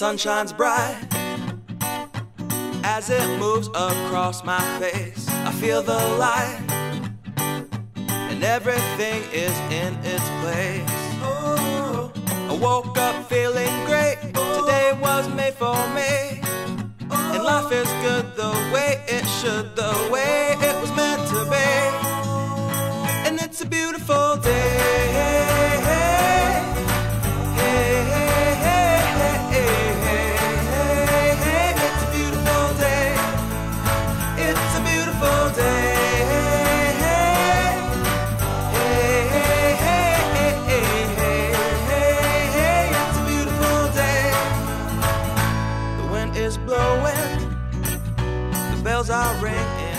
sun shines bright as it moves across my face. I feel the light and everything is in its place. Oh, I woke up feeling great. Today was made for me, and life is good the way it should, the way it was meant to be. And it's a beautiful day. Are ringing.